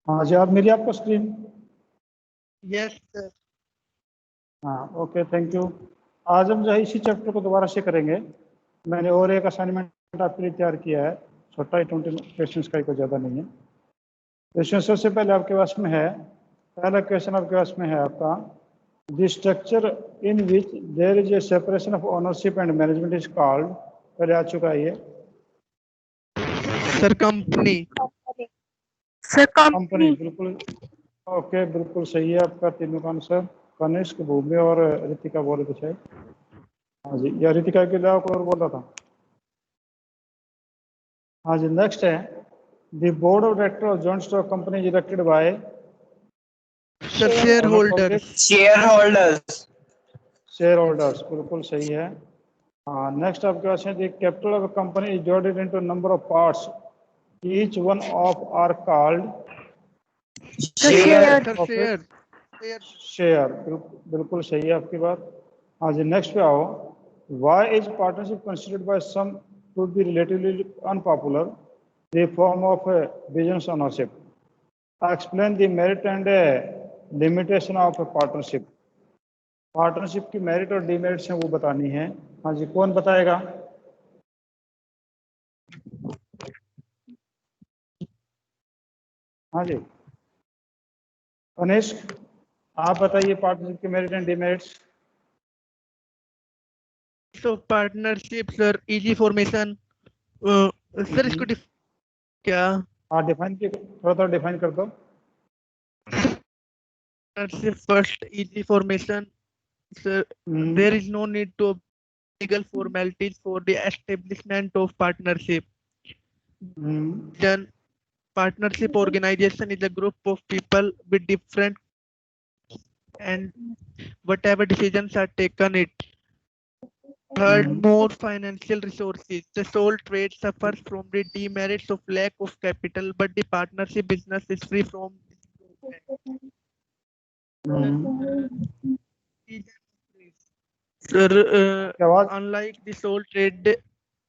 हाँ जी, आप मिली आपको स्क्रीन? Yes sir. हाँ, ओके, थैंक यू। आज हम जो है इसी चैप्टर को दोबारा से करेंगे। मैंने और एक असाइनमेंट आपके लिए तैयार किया है, छोटा ही 20 क्वेश्चन का, कोई ज़्यादा नहीं है। क्वेश्चन सबसे पहले आपके पास में है, पहला क्वेश्चन आपके पास में है आपका, the structure in which there is a separation of ownership and management is called. पहले आ चुका है ये sir company. Sir company, company. बिल्कुल ओके, बिल्कुल सही है आपका तीनों का आंसर। कनिष्क, भूमि और रितिका बोले कुछ है। हाँ जी, या रितिका के अलावा कोई और बोल रहा था? हाँ जी, नेक्स्ट है, the board of director of joint stock company is elected by sir shareholder. Shareholders. Shareholders, बिल्कुल सही है। हाँ, नेक्स्ट आपके पास है, the capital of company is divided into number of parts, each one of are called share. Sir share. Share, बिल्कुल सही है आपकी बात। हाँ जी, नेक्स्ट पे आओ, why is partnership considered by some to be relatively unpopular, the form of business ownership, explain the merit and limitation of partnership. Partnership की मेरिट और डिमेरिट्स हैं वो बतानी है। हाँ जी, कौन बताएगा? हाँ जी, कनिष्क, आप बताइए पार्टनरशिप के merit and demerits. So partnership sir easy formation. Sir इसको क्या? हाँ, डिफाइन, थोड़ा थोड़ा डिफाइन कर दो। Partnership first easy formation sir, there is no need to legal formalities for the establishment of partnership. Then partnership organization is a group of people with different and whatever decisions are taken it. Third, more financial resources. The sole trade suffers from the demerits of lack of capital, but the partnership business is free from. Sir, क्या बात? unlike the sole trade, the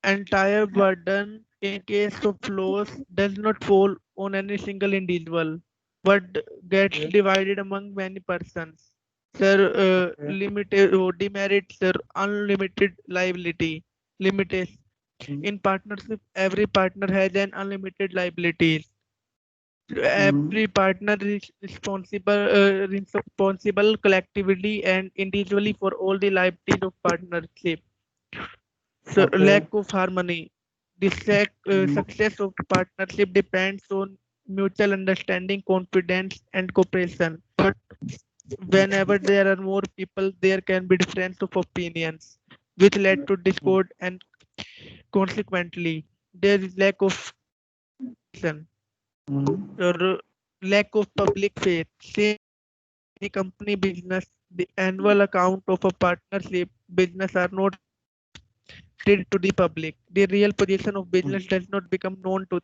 entire burden in case of loss does not fall on any single individual, but gets divided among many persons. Sir, limited or demerits, sir, unlimited liability. Limitation. In partnership, every partner has an unlimited liabilities. Every partner is responsible collectively and individually for all the liabilities of partnership. So lack of harmony. The success of partnership depends on mutual understanding, confidence, and cooperation. But whenever there are more people, there can be difference of opinions, which led to discord, and consequently, there is lack of or lack of public faith. Say the company business, the annual account of a partnership business are not stated to the public. The real position of business does not become known to.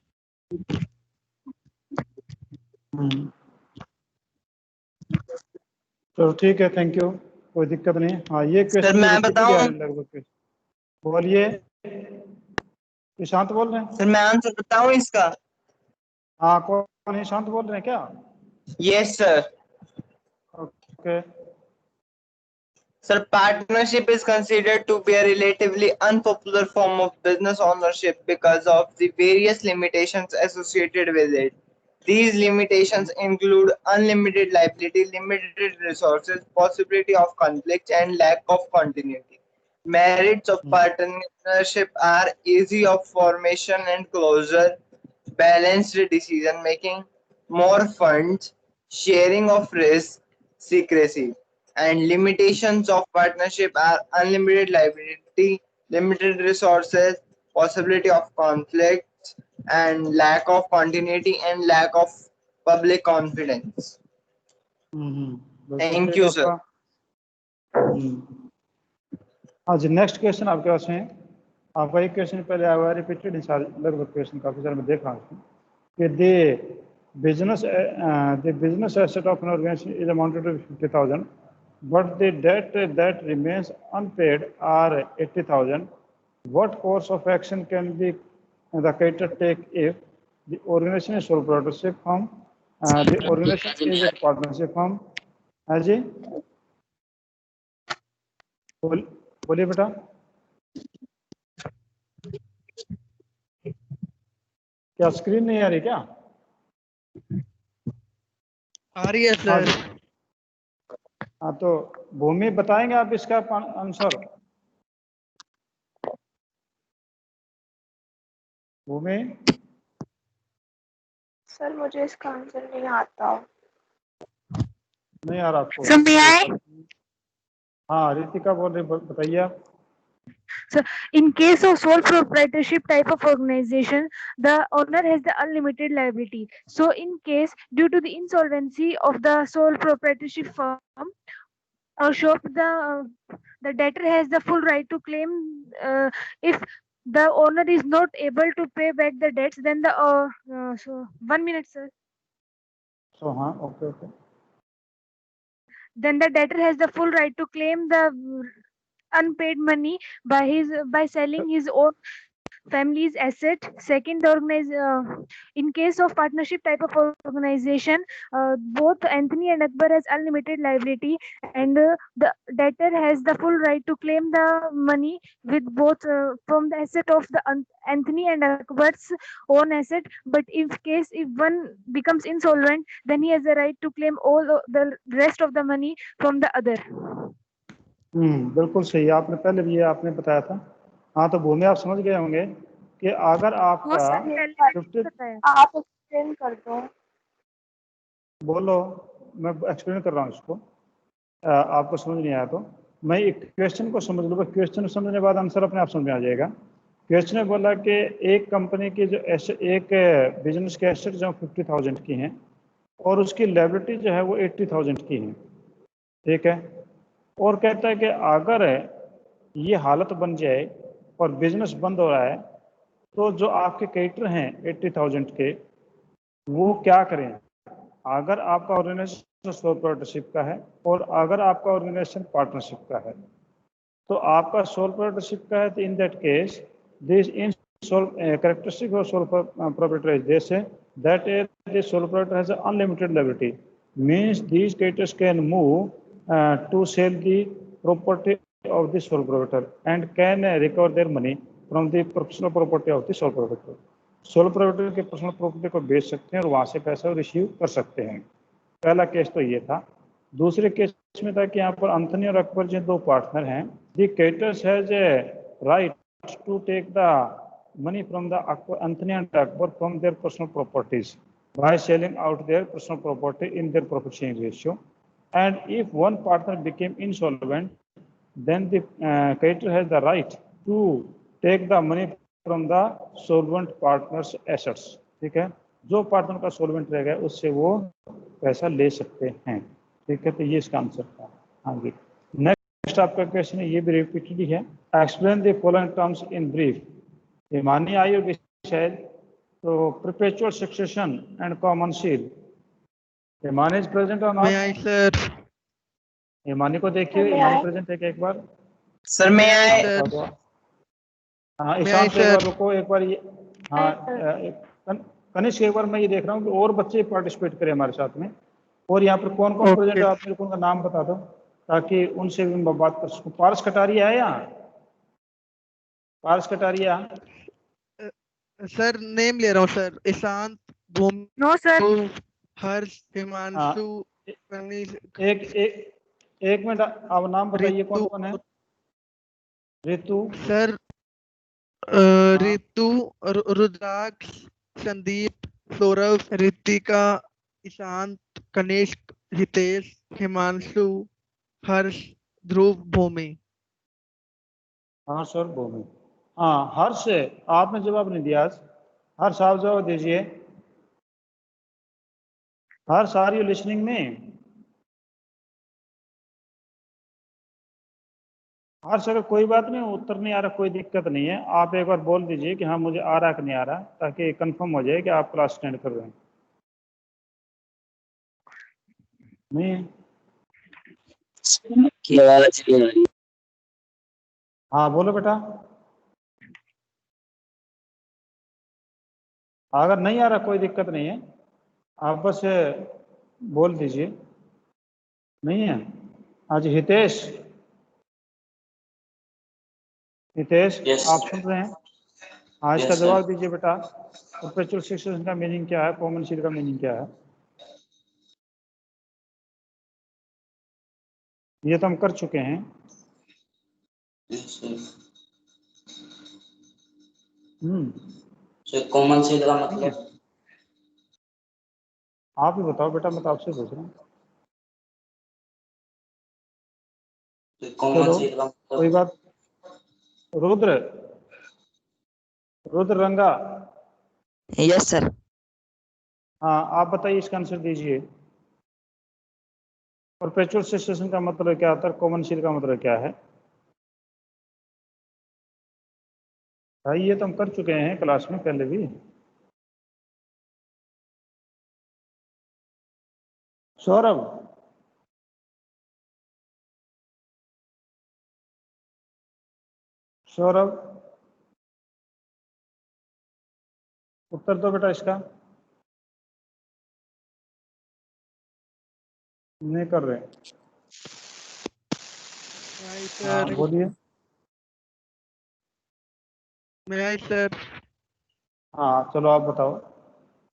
तो ठीक है, thank you, कोई दिक्कत नहीं। हाँ, ये sir question मैं repeat ही आ रहे बताऊं? हैं लगभग। बोलिए, ईशांत बोल रहे हैं? सर मैं आंसर बताऊं इसका? हाँ, कौन, ईशांत बोल रहे हैं क्या? Yes sir. Okay, Sir, partnership is considered to be a relatively unpopular form of business ownership because of the various limitations associated with it. These limitations include unlimited liability, limited resources, possibility of conflict, and lack of continuity. Merits of partnership are easy of formation and closure, balanced decision making, more funds, sharing of risk, secrecy. And limitations of partnership are unlimited liability, limited resources, possibility of conflicts, and lack of continuity and lack of public confidence. बिल्कुल Thank ठीक you, है sir. आपका। हाँ जी, next question आपके पास है। आपका एक क्वेश्चन पहले आया हुआ है, रिपीटेड लगभग क्वेश्चन काफी सारे मैं देखा कि the business asset of an organization is amounted to 50,000, but the debt that remains unpaid are 80,000. What course of action can be the creditor take if the organization is sole proprietorship firm The organization is a partnership firm. हाँ जी, बोलिए बेटा। क्या screen नहीं आ रही क्या? आ रही है हाँ सर। जी। हाँ तो भूमि बताएंगे आप इसका आंसर? भूमि, सर मुझे इसका आंसर नहीं आता। नहीं आ रहा आपको? Sir may I? हाँ रितिका बोल रही, बताइए आप। So, in case of sole proprietorship type of organization, the owner has the unlimited liability. So, in case due to the insolvency of the sole proprietorship firm or shop, the debtor has the full right to claim. If the owner is not able to pay back the debts, then the so 1 minute, sir. So हाँ, okay okay. Then the debtor has the full right to claim the unpaid money by selling his own family's asset. Second, in case of partnership type of organization, both Anthony and Akbar has unlimited liability, and the debtor has the full right to claim the money with both from the asset of the Anthony and Akbar's own asset. But if one becomes insolvent, then he has the right to claim all the rest of the money from the other. बिल्कुल सही, आपने पहले भी ये आपने बताया था। हाँ तो भूमि आप समझ गए होंगे कि अगर आपका 50, आप एक्सप्लेन कर दो। बोलो, मैं एक्सप्लेन कर रहा हूँ इसको। आपको समझ नहीं आया तो मैं एक क्वेश्चन को समझ लूँगा, क्वेश्चन समझने के बाद आंसर अपने आप समझ में आ जाएगा। क्वेश्चन में बोला कि एक कंपनी की जो एक बिजनेस के एसेट जो 50,000 की हैं और उसकी लायबिलिटी जो है वो 80,000 की है, ठीक है। और कहता है कि अगर ये हालत बन जाए और बिजनेस बंद हो रहा है तो जो आपके क्रेडिटर हैं 80,000 के, वो क्या करें? अगर आपका ऑर्गेनाइजेशन सोल प्रोप्राइटरशिप का है और अगर आपका ऑर्गेनाइजेशन पार्टनरशिप का है, तो आपका सोल प्रोप्राइटरशिप का है तो in that case this in sole characteristic of sole proprietor is this that the sole proprietor has an unlimited liability, means these creditors can move to sell the property of the sole proprietor and can recover their money from the personal property of the sole proprietor. Sole proprietor के personal property को बेच सकते हैं और वहां से पैसा receive कर सकते हैं। पहला केस तो ये था। दूसरे केस में था कि यहाँ पर एंथनी और अकबर जो दो पार्टनर हैं, the creditors has a right to take the money from the Anthony and Akbar from their personal properties by selling out their personal property in their profit sharing ratio. And if one partner became insolvent, then the creditor has the right to take the money from the solvent partner's assets. ठीक है, जो partner का solvent रह गया उससे वो पैसा ले सकते हैं। ठीक है, तो ये इसका आंसर था। हाँ जी, नेक्स्ट आपका क्वेश्चन है, ये भी रिपीटेड ही है। Explain the following terms in brief. Himani आई होगी शायद, तो perpetual succession and common seal. Himani is present or not? May I, sir? Himani को देखिए, हिमानी प्रेजेंट है क्या एक बार? सर मैं आए। Sir. हाँ May I, ईशान, एक sir? बार रुको, एक बार ये, हाँ कनिष्क, एक बार मैं ये देख रहा हूँ कि और बच्चे पार्टिसिपेट करें हमारे साथ में। और यहाँ पर कौन कौन प्रेजेंट है, आप मेरे को उनका नाम बता दो ताकि उनसे भी मैं बात कर सकूँ। पारस कटारिया है यहाँ? पारस कटारिया? सर नेम ले रहा हूँ सर। ईशांत, भूमि, नो सर। हर्ष, हिमांशु, एक मिनट, आप नाम बताइए कौन कौन है। ऋतु सर, ऋतु, रुद्राक्ष, संदीप, सौरभ, ऋतिका, ईशांत, कनिष्क, हितेश, हिमांशु, हर्ष, ध्रुव, भूमि। हाँ सर, भूमि। हाँ हर्ष, आपने जवाब नहीं दिया। हर्ष आप जवाब दीजिए। हर्ष, आर यू लिसनिंग में? हर्ष, अगर कोई बात नहीं, उत्तर नहीं आ रहा, कोई दिक्कत नहीं है, आप एक बार बोल दीजिए कि हाँ मुझे आ रहा कि नहीं आ रहा, ताकि कंफर्म हो जाए कि आप क्लास अटेंड कर रहे हैं। नहीं की आवाज नहीं आ रही। हाँ बोलो बेटा। अगर नहीं आ रहा कोई दिक्कत नहीं है, आप बस बोल दीजिए। नहीं है? आज हितेश, हितेश Yes. आप सुन रहे हैं? हाँ, इसका Yes, sir. जवाब दीजिए बेटा। परपेचुअल सक्सेशन का मीनिंग क्या है, कॉमन सील का मीनिंग क्या है? ये तो हम कर चुके हैं। Yes, sir. हम्म। So common seal का मतलब आप ही बताओ बेटा, मैं तो आपसे पूछ रहा हूँ। common चलो seal का कोई मतलब बात। रुद्र, रुद्र रंगा, यस सर। हाँ आप बताइए, इसका आंसर दीजिए। परपेचुअल सक्सेशन का मतलब क्या होता है, कॉमन सील का मतलब क्या है? भाई ये तो हम कर चुके हैं क्लास में पहले भी। सौरभ, सौरभ उत्तर दो बेटा इसका। नहीं कर रहे। हाँ sir, बोलिए। may I, sir? हाँ चलो आप बताओ।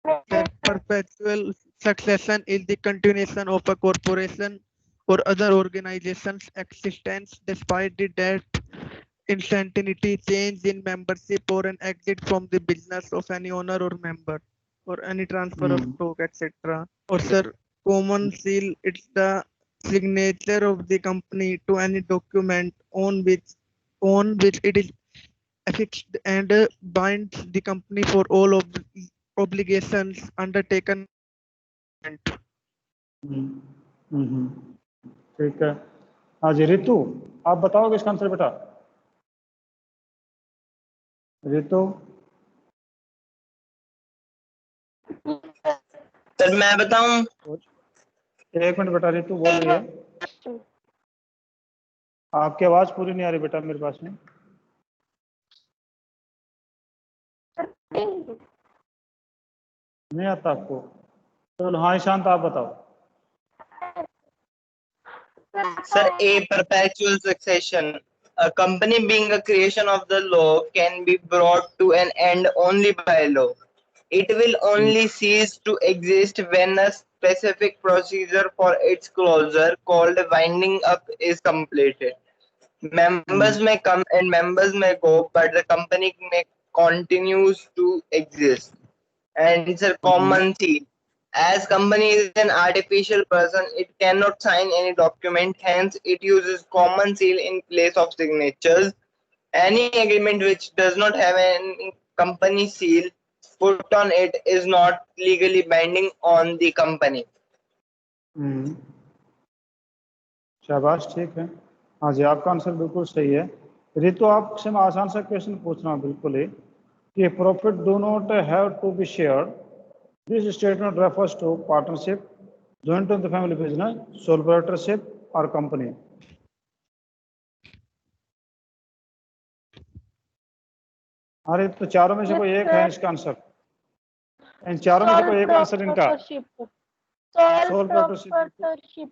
Sir, perpetual succession is the continuation of a corporation or other organization's existence despite the death, insanity, change in membership, or an exit from the business of any owner or member, or any transfer of stock, etc. Or sir, common seal, it's the signature of the company to any document on which it is affixed and binds the company for all of obligations undertaken. ठीक है। हाँ जी रितु, आप बताओगे इसका answer बेटा? Ritu, sir मैं बताऊं? एक मिनट बेटा, रितु बोल रही है। आपकी आवाज पूरी नहीं आ रही बेटा मेरे पास में। नहीं आता आपको? चलो हाँ ईशांत आप बताओ। Sir, a perpetual succession. A company being a creation of the law can be brought to an end only by law. It will only cease to exist when a specific procedure for its closure, called winding up, is completed. Members may come and members may go, but the company may continues to exist. And it's a common theme. As company is an artificial person, it cannot sign any document, hence it uses common seal in place of signatures. Any agreement which does not have any company seal put on it is not legally binding on the company. शाबाश, ठीक है। हाँ जी आपका answer बिल्कुल सही है। रितु आपसे मैं आसान सा क्वेश्चन पूछ रहा हूँ बिल्कुल ही, कि profit do not have to be shared, this statement refers to partnership, joint in the family business, sole proprietorship और कंपनी। अरे तो चारों में से कोई एक है इसका आंसर। इन चारों में से कोई एक आंसर इनका। Sole proprietorship.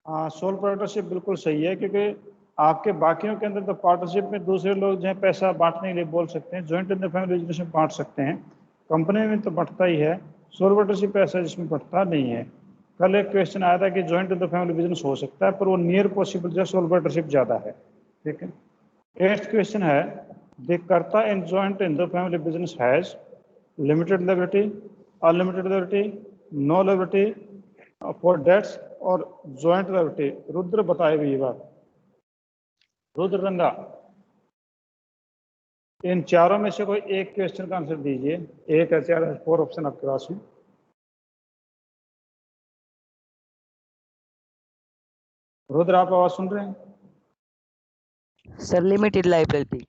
हाँ सोल प्रोप्राइटरशिप बिल्कुल सही है, क्योंकि आपके बाकियों के अंदर तो पार्टनरशिप में दूसरे लोग जो है पैसा बांटने के लिए बोल सकते हैं, joint in the family business में बांट सकते हैं, कंपनी में तो बढ़ता ही है। सोल प्रोप्राइटरशिप ऐसा जिसमें बढ़ता नहीं है। कल एक क्वेश्चन आया था कि joint in the family business हो सकता है, पर वो नियर पॉसिबल जो सोल प्रोप्राइटरशिप ज्यादा है। ठीक है। 8th क्वेश्चन है, the karta in joint in the family business has limited liberty, unlimited liberty, no liberty for debts और जॉइंट लिबर्टी। रुद्र बताए भी ये बात। रुद्र रंगा, इन चारों में से कोई एक क्वेश्चन का आंसर दीजिए। एक है, 4 ऑप्शन आपके पास में। रुद्र आप आवाज सुन रहे हैं? Sir limited liability.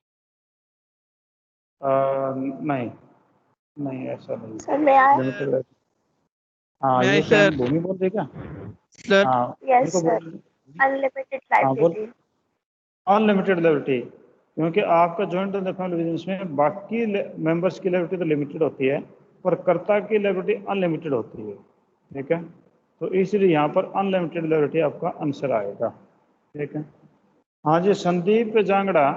नहीं नहीं ऐसा नहीं। सर मैं आया। लिमिटेड। हाँ May ये I, क्या sir? भूमि बोल रही क्या? Sir, हाँ यस उनको सर, बोल। अनलिमिटेड हाँ बोल। लाइबिलिटी। अनलिमिटेड लिबर्टी, क्योंकि आपका जॉइंट फैमिली बिजनेस में बाकी मेंबर्स की लिबर्टी तो लिमिटेड होती है, पर कर्ता की लायबिलिटी अनलिमिटेड होती है। ठीक है, तो इसलिए यहाँ पर अनलिमिटेड लायबिलिटी आपका आंसर आएगा। ठीक है, हाँ जी, संदीप जांगड़ा,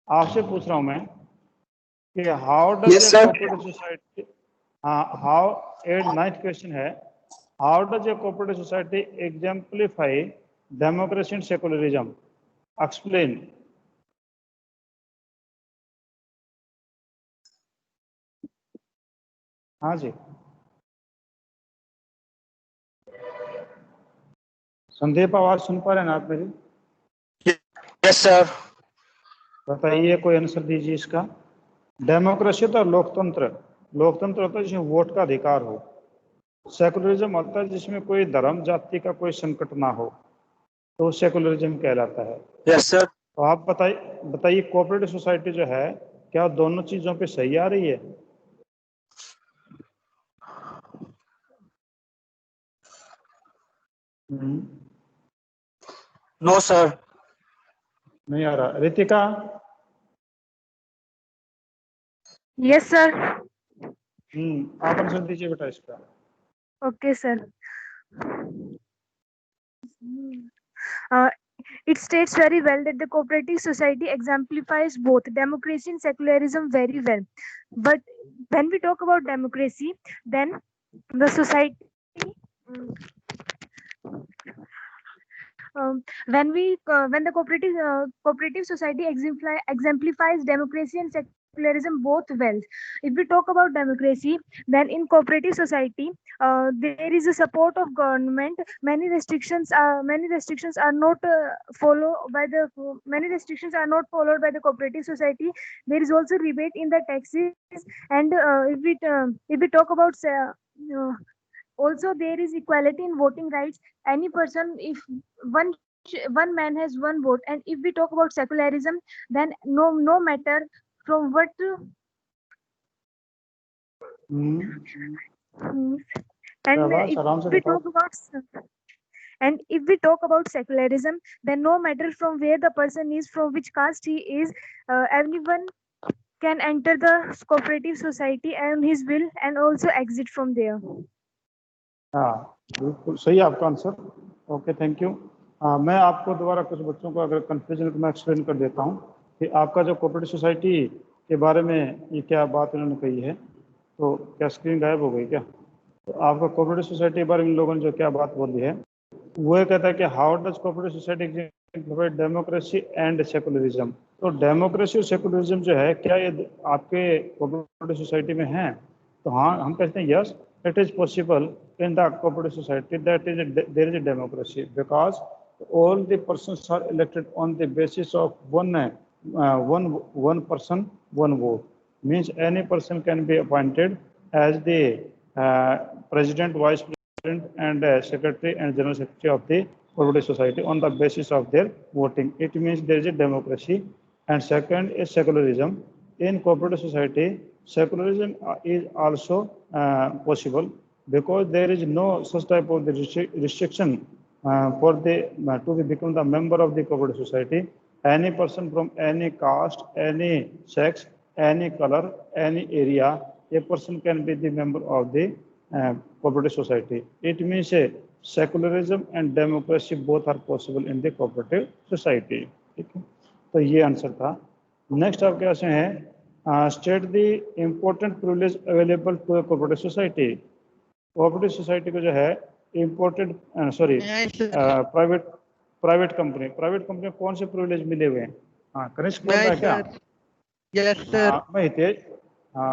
आपसे पूछ रहा हूँ मैं कि how does Yes, A sir. Cooperative society, हाँ, हाउ, 9th क्वेश्चन है, how does a cooperative society exemplify democracy and secularism, explain. हाँ जी, संदीप, आवाज सुन पा रहे हैं ना आप मेरी? Yes, sir. बताइए, कोई आंसर दीजिए इसका। डेमोक्रेसी तो लोकतंत्र, लोकतंत्र होता है जिसमें वोट का अधिकार हो। सेकुलरिज्म होता है जिसमें कोई धर्म जाति का कोई संकट ना हो, तो सेकुलरिज्म कहलाता है। Yes, sir. तो आप बताइए कोऑपरेटिव सोसाइटी जो है, क्या दोनों चीजों पे सही आ रही है? No, sir. नहीं आ रहा। रितिका? Yes, sir. आप आंसर दीजिए बेटा इसका। Okay, sir. Uh, it states very well that the cooperative society exemplifies both democracy and secularism very well. But when we talk about democracy, then the society, when the cooperative society exemplifies democracy and secularism both well. If we talk about democracy, then in cooperative society there is a support of government. Many restrictions are not followed by the cooperative society. There is also rebate in the taxes, and if we talk about also there is equality in voting rights. Any person, if one one man has one vote. And if we talk about secularism, then no matter from what and शाबाश, if आराम से we बताओ। talk about and if we talk about secularism, then no matter from where the person is, from which caste he is, everyone can enter the cooperative society on his will and also exit from there. हाँ, बिल्कुल सही है आपका answer. Okay, thank you. मैं आपको दोबारा कुछ बच्चों को अगर कंफ्यूजन को मैं एक्सप्लेन कर देता हूँ कि आपका जो कोऑपरेटिव सोसाइटी के बारे में ये क्या बात उन्होंने कही है। तो क्या स्क्रीन गायब हो गई क्या? तो आपका कोऑपरेटिव सोसाइटी के बारे में लोगों ने जो क्या बात बोली है, वो ये कहता है कि how does cooperative society exemplify democracy and secularism. तो डेमोक्रेसी और सेकुलरिज्म जो है, क्या ये आपके कोऑपरेटिव सोसाइटी में है? तो हाँ, हम कहते हैं yes, it is possible in the cooperative society that there is a democracy, because all the persons are elected on the basis of one person, one vote. Means any person can be appointed as the president, vice president, and secretary and general secretary of the cooperative society on the basis of their voting. It means there is a democracy. And second is secularism. In cooperative society, secularism is also possible, because there is no such type of the restriction for the to become the member of the cooperative society. Any person from any caste, any sex, any color, any area, a person can be the member of the cooperative society. It means secularism and democracy both are possible in the cooperative society. ठीक है, तो ये answer था। Next आपके पास में है state the important privilege available to a cooperative society. Cooperative society को जो है इम्पोर्टेंट प्राइवेट कंपनी कौन से प्रिविलेज मिले हुए हैं? हाँ, कनिष्क बोल रहा है क्या? Yes sir. मैं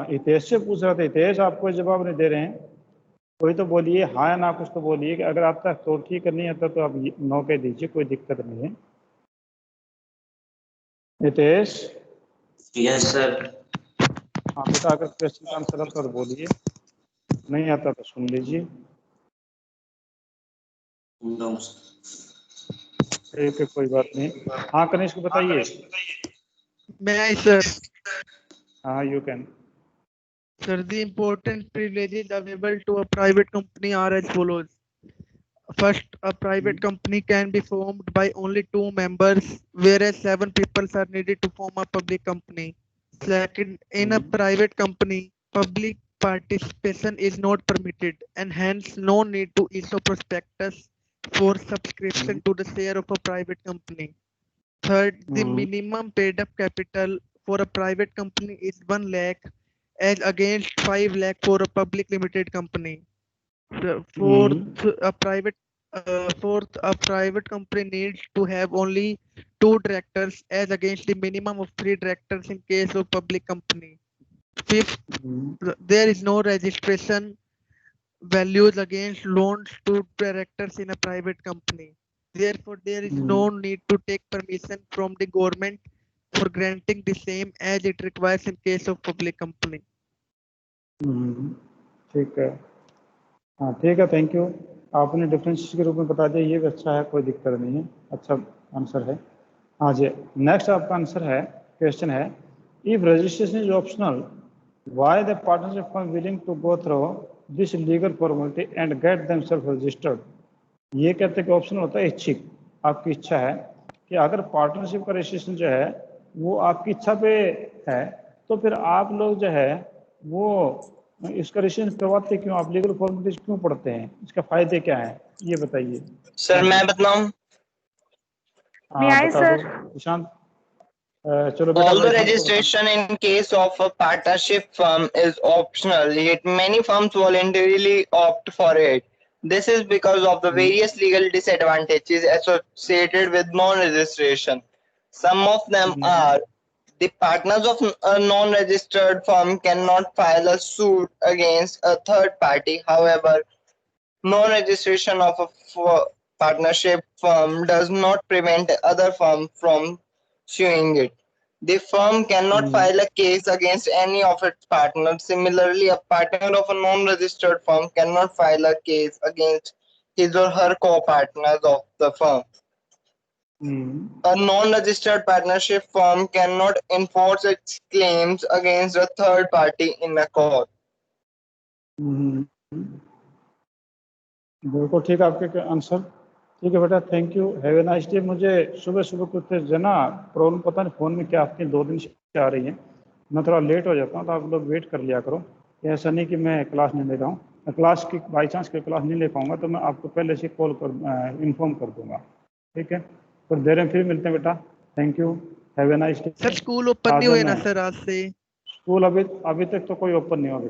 हितेश से पूछ रहा था। हितेश, आपको जवाब नहीं दे रहे हैं, कोई तो बोलिए हाँ या ना, कुछ तो बोलिए कि अगर आता तो ठीक है, नहीं आता तो आप नो कह दीजिए, कोई दिक्कत नहीं है। हितेश? Yes sir. हाँ बेटा, अगर क्वेश्चन का आंसर आता तो बोलिए, नहीं आता तो सुन लीजिए। ठीक है, कोई बात नहीं। हाँ कनिष्क बताइए। मैं सर। हाँ, you can. Sir, the important privileges available to a private company are as follows. First, a private company can be formed by only 2 members, whereas 7 people are needed to form a public company. Second, in a private company, public participation is not permitted, and hence no need to issue prospectus for subscription to the share of a private company. Third, the minimum paid up capital for a private company is 1 lakh as against 5 lakh for a public limited company. The fourth, a private company needs to have only 2 directors as against the minimum of 3 directors in case of public company. Fifth, there is no registration values against loans to directors in a private company. Therefore, there is no need to take permission from the government for granting the same as it requires in case of public company. ठीक है, हाँ ठीक है, thank you. आपने difference के रूप में बता दिया, ये भी अच्छा है, कोई दिक्कत नहीं है, अच्छा आंसर है। हाँ जी, नेक्स्ट आपका आंसर है, क्वेश्चन है, if registration is optional why the partnership firm willing to go through this legal formality and get themselves registered. ये कहते हैं कि ऑप्शनल होता है इच्छिक, आपकी इच्छा है कि अगर पार्टनरशिप का रजिस्ट्रेशन जो है वो आपकी इच्छा पे है, तो फिर आप लोग जो है वो इसका रजिस्ट्रेशन करवाते क्यों, आप लीगल फॉर्मेलिटीज क्यों पढ़ते हैं, इसका फायदे क्या है, ये बताइए। सर मैं बताऊं? May I, बता sir? दो ईशांत। चलो बेटा, Although ईशांत को registration in case of a partnership firm is optional, yet many firms voluntarily opt for it. This is because of the various legal disadvantages associated with non-registration. Some of them are: the partners of a non-registered firm cannot file a suit against a third party. However, non-registration of a partnership firm does not prevent other firm from suing it. The firm cannot file a case against any of its partners. Similarly, a partner of a non-registered firm cannot file a case against his or her co-partners of the firm. A non-registered partnership firm cannot enforce its claims against a third party in a court. बिल्कुल ठीक है आपके answer. ठीक है बेटा, thank you, have a nice day. मुझे सुबह सुबह कुछ जना प्रॉब्लम, पता नहीं फ़ोन में क्या आपकी 2 दिन से आ रही है, मैं थोड़ा लेट हो जाता हूँ, तो आप लोग वेट कर लिया करो। ऐसा नहीं कि मैं क्लास नहीं ले रहा हूँ, मैं क्लास की बाई चांस की क्लास नहीं ले पाऊँगा तो मैं आपको पहले से कॉल कर इन्फॉर्म कर दूँगा, ठीक है। कुछ देर में फिर मिलते हैं बेटा, thank you, have a nice day. Sir school open नहीं हुए ना सर आज से? स्कूल अभी तक तो कोई ओपन नहीं हुआ।